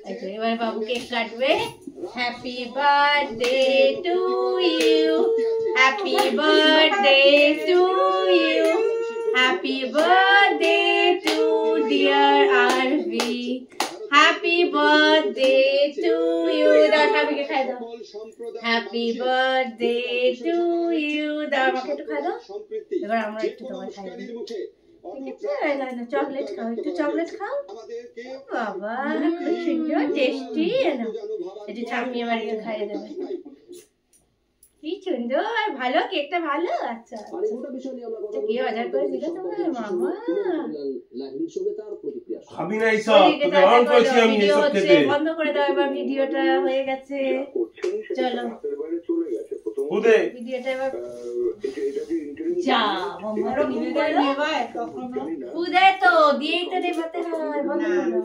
এবারে বাবু কেক কাটবে। Happy birthday to you, happy birthday to you, happy birthday to dear Aarvi, happy birthday to you. দাও সবাইকে খাই দাও। Happy birthday to you. দাও আমাকে একটু খাই দাও। এবার আমরা একটু তোমার খাই দিই। ঠিক আছে, চকলেট খাও, একটু চকলেট খাও। বাবা খুব সুন্দর টেস্টি। একটু ঠাম্মি আমাকে খাইয়ে দেবে। কি সুন্দর, ভালো কেকটা ভালো। আচ্ছা কি অর্ডার করে দিলে তোমার মামা? খাবি না এইসব, তোকে অন করেছি আমি এসব খেতে। বন্ধ করে দাও এবার, ভিডিওটা হয়ে গেছে। চলো ভিডিওটা এবার যা মামারও নিবে তো দিয়েই তো দেবাতে হয়। বন্ধ করো।